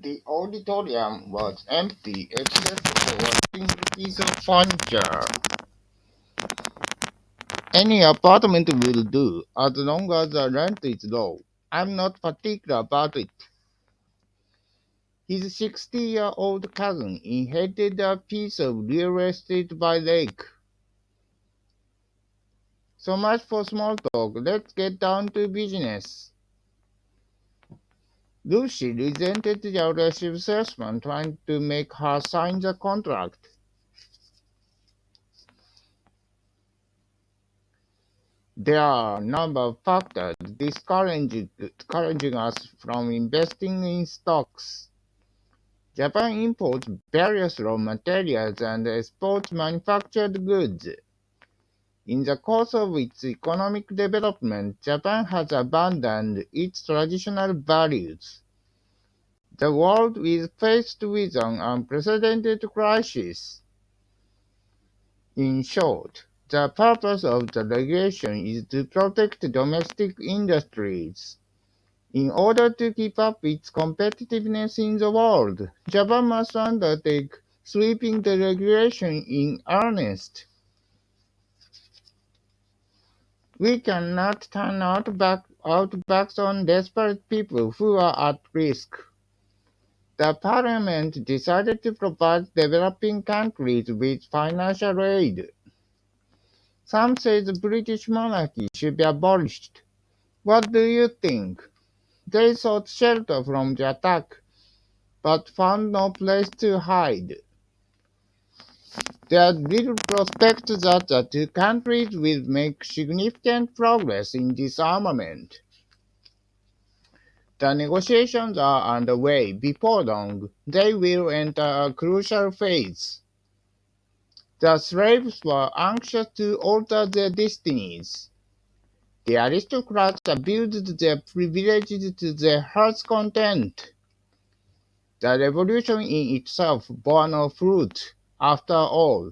The auditorium was empty except for a single piece of furniture. Any apartment will do, as long as the rent is low. I'm not particular about it. His 60-year-old cousin inherited a piece of real estate by lake. So much for small talk. Let's get down to business. Lucy resented the aggressive salesman trying to make her sign the contract. There are a number of factors discouraging us from investing in stocks. Japan imports various raw materials and exports manufactured goods. In the course of its economic development, Japan has abandoned its traditional values. The world is faced with an unprecedented crisis. In short, the purpose of the regulation is to protect domestic industries. In order to keep up its competitiveness in the world, Japan must undertake sweeping deregulation in earnest. We cannot turn our backs on desperate people who are at risk. The parliament decided to provide developing countries with financial aid. Some say the British monarchy should be abolished. What do you think? They sought shelter from the attack, but found no place to hide. There is little prospect that the two countries will make significant progress in disarmament. The negotiations are underway. Before long, they will enter a crucial phase. The slaves were anxious to alter their destinies. The aristocrats abused their privileges to their heart's content. The revolution in itself bore no fruit, after all.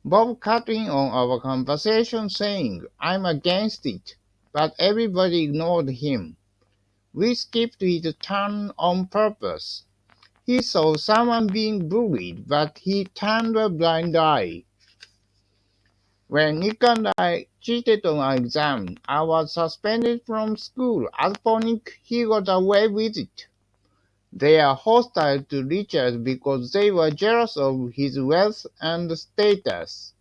Bob cut in on our conversation saying, "I'm against it," but everybody ignored him. We skipped his turn on purpose. He saw someone being bullied, but he turned a blind eye. When Nick and I cheated on an exam, I was suspended from school. As for Nick, he got away with it. They are hostile to Richard because they were jealous of his wealth and status.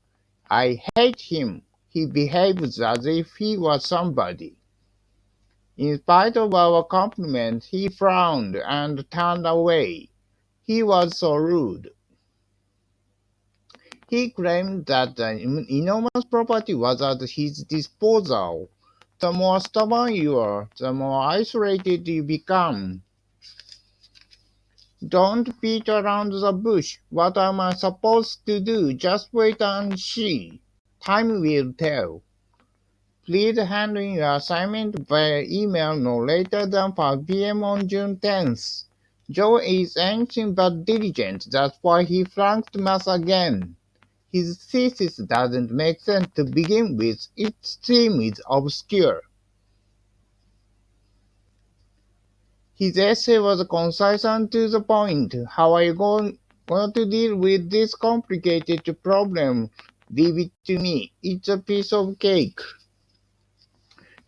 I hate him. He behaves as if he was somebody. In spite of our compliment, he frowned and turned away. He was so rude. He claimed that the enormous property was at his disposal. The more stubborn you are, the more isolated you become. Don't beat around the bush. What am I supposed to do? Just wait and see. Time will tell. Please hand in your assignment via email no later than 5 p.m. on June 10th. Joe is anything but diligent. That's why he flunked math again. His thesis doesn't make sense to begin with. Its theme is obscure. His essay was concise and to the point. How are you going to deal with this complicated problem? Leave it to me. It's a piece of cake.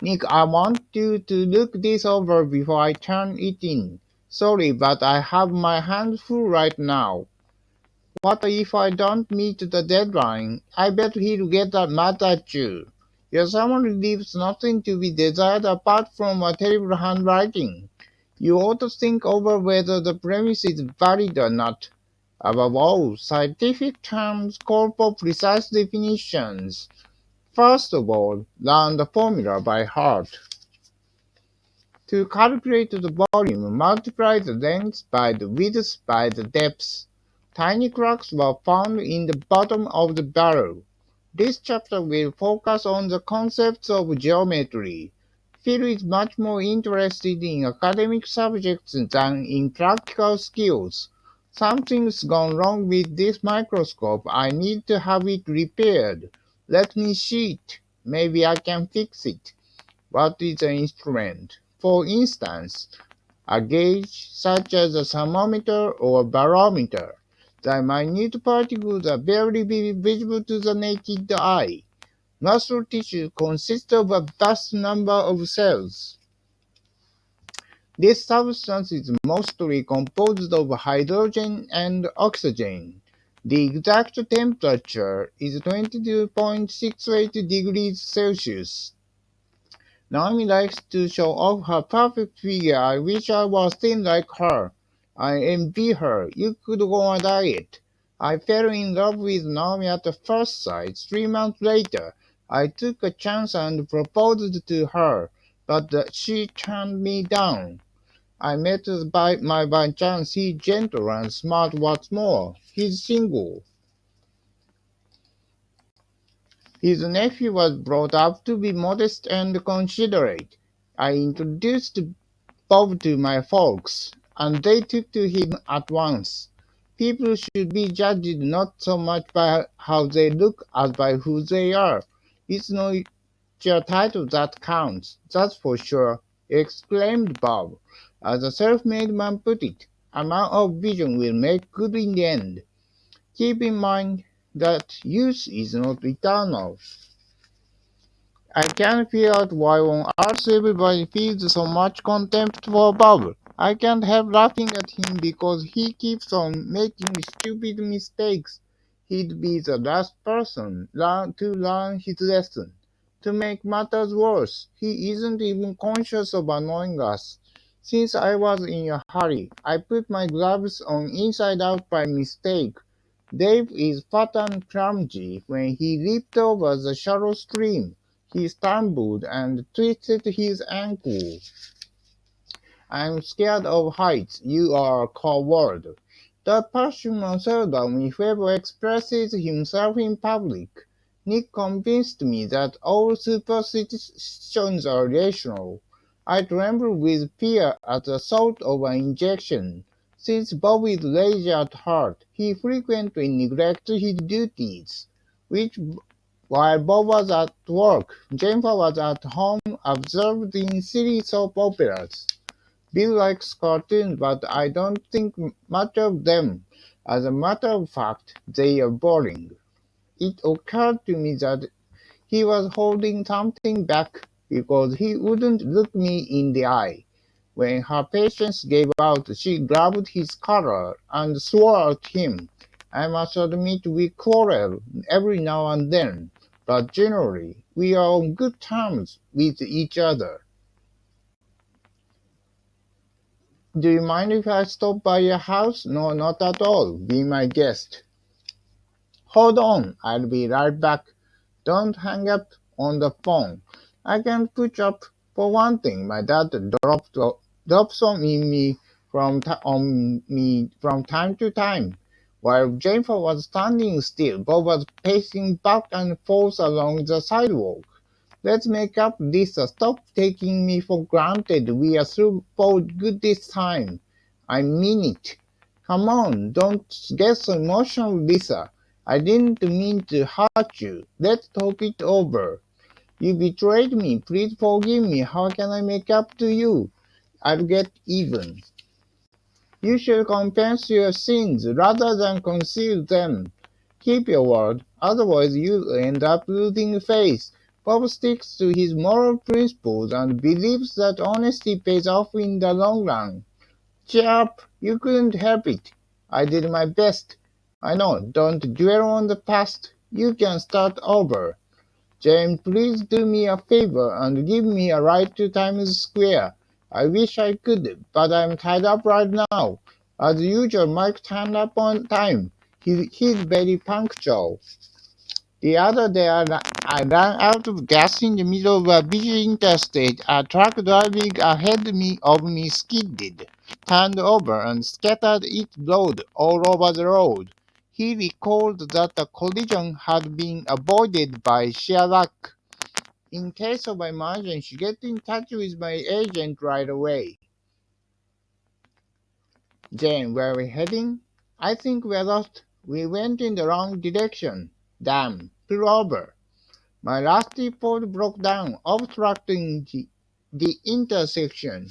Nick, I want you to look this over before I turn it in. Sorry, but I have my hands full right now. What if I don't meet the deadline? I bet he'll get mad at you. Your summary leaves nothing to be desired apart from a terrible handwriting. You ought to think over whether the premise is valid or not. Above all, scientific terms call for precise definitions. First of all, learn the formula by heart. To calculate the volume, multiply the length by the width by the depth. Tiny cracks were found in the bottom of the barrel. This chapter will focus on the concepts of geometry. Phil is much more interested in academic subjects than in practical skills. Something's gone wrong with this microscope. I need to have it repaired. Let me see it. Maybe I can fix it. What is the instrument? For instance, A gauge such as a thermometer or barometer. The minute particles are barely visible to the naked eye. Muscle tissue consists of a vast number of cells. This substance is mostly composed of hydrogen and oxygen. The exact temperature is 22.68 degrees Celsius. Naomi likes to show off her perfect figure. I wish I was thin like her. I envy her. You could go on a diet. I fell in love with Naomi at the first sight. 3 months later, I took a chance and proposed to her, but she turned me down. I met by chance. He's gentle and smart. What's more, he's single. His nephew was brought up to be modest and considerate. I introduced Bob to my folks, and they took to him at once. People should be judged not so much by how they look as by who they are. It's not your title that counts, that's for sure, exclaimed Bob. As a self-made man put it, a man of vision will make good in the end. Keep in mind that youth is not eternal. I can't figure out why on earth everybody feels so much contempt for Bob. I can't help laughing at him because he keeps on making stupid mistakes. He'd be the last person to learn his lesson. To make matters worse, he isn't even conscious of annoying us. Since I was in a hurry, I put my gloves on inside out by mistake. Dave is fat and clumsy. When he leaped over the shallow stream, he stumbled and twisted his ankle. I'm scared of heights. You are a coward. The Prussian seldom, if ever, expresses himself in public. Nick convinced me that all superstitions are rational. I tremble with fear at the thought of an injection. Since Bob is lazy at heart, he frequently neglects his duties, which while Bob was at work, Jennifer was at home observing silly soap operas. Bill likes cartoons, but I don't think much of them. As a matter of fact, they are boring. It occurred to me that he was holding something back because he wouldn't look me in the eye. When her patience gave out, she grabbed his collar and swore at him. I must admit we quarrel every now and then, but generally we are on good terms with each other. Do you mind if I stop by your house? No, not at all. Be my guest. Hold on, I'll be right back. Don't hang up on the phone. I can't put up. For one thing, my dad drops on me from time to time. While Jennifer was standing still, Bob was pacing back and forth along the sidewalk. Let's make up, Lisa. Stop taking me for granted. We are through for good this time. I mean it. Come on, don't get so emotional, Lisa. I didn't mean to hurt you. Let's talk it over. You betrayed me. Please forgive me. How can I make up to you? I'll get even. You should confess your sins rather than conceal them. Keep your word, otherwise you'll end up losing face. Bob sticks to his moral principles and believes that honesty pays off in the long run. Cheer up, you couldn't help it. I did my best. I know, don't dwell on the past. You can start over. Jane, please do me a favor and give me a ride to Times Square. I wish I could, but I'm tied up right now. As usual, Mike turned up on time. He's very punctual. The other day, I ran out of gas in the middle of a busy interstate. A truck driving ahead of me skidded, turned over, and scattered its load all over the road. He recalled that the collision had been avoided by sheer luck. In case of emergency, get in touch with my agent right away. Jane, where are we heading? I think we're lost. We went in the wrong direction. Damn, pull over. My rusty Ford broke down, obstructing the intersection.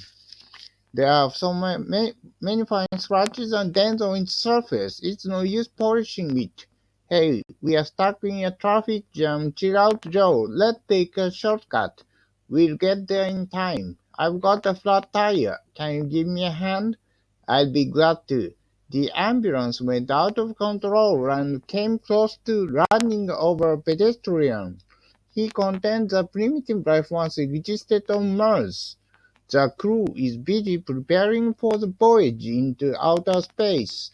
There are many fine scratches and dents on its surface. It's no use polishing it. Hey, we are stuck in a traffic jam. Chill out, Joe. Let's take a shortcut. We'll get there in time. I've got a flat tire. Can you give me a hand? I'll be glad to. The ambulance went out of control and came close to running over a pedestrian. He contends that primitive life once existed on Mars. The crew is busy preparing for the voyage into outer space.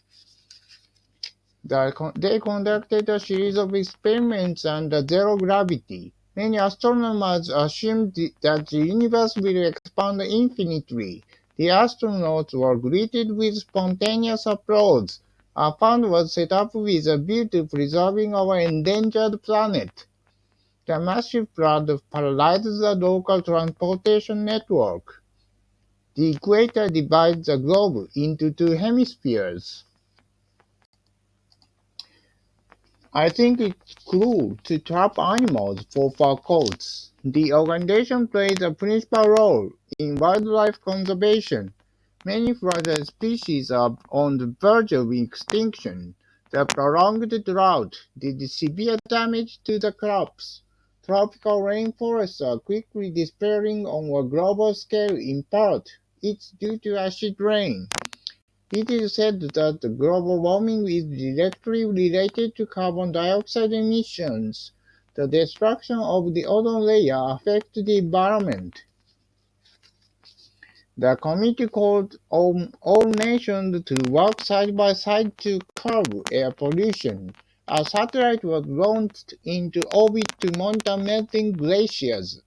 They conducted a series of experiments under zero gravity. Many astronomers assumed that the universe will expand infinitely. The astronauts were greeted with spontaneous applause. A fund was set up with a view to preserving our endangered planet. The massive flood paralyzed the local transportation network. The equator divides the globe into two hemispheres. I think it's cruel to trap animals for fur coats. The organization plays a principal role in wildlife conservation. Many fragile species are on the verge of extinction. The prolonged drought did severe damage to the crops. Tropical rainforests are quickly disappearing on a global scale in part. It's due to acid rain. It is said that global warming is directly related to carbon dioxide emissions. The destruction of the ozone layer affects the environment. The committee called on all nations to work side by side to curb air pollution. A satellite was launched into orbit to monitor melting glaciers.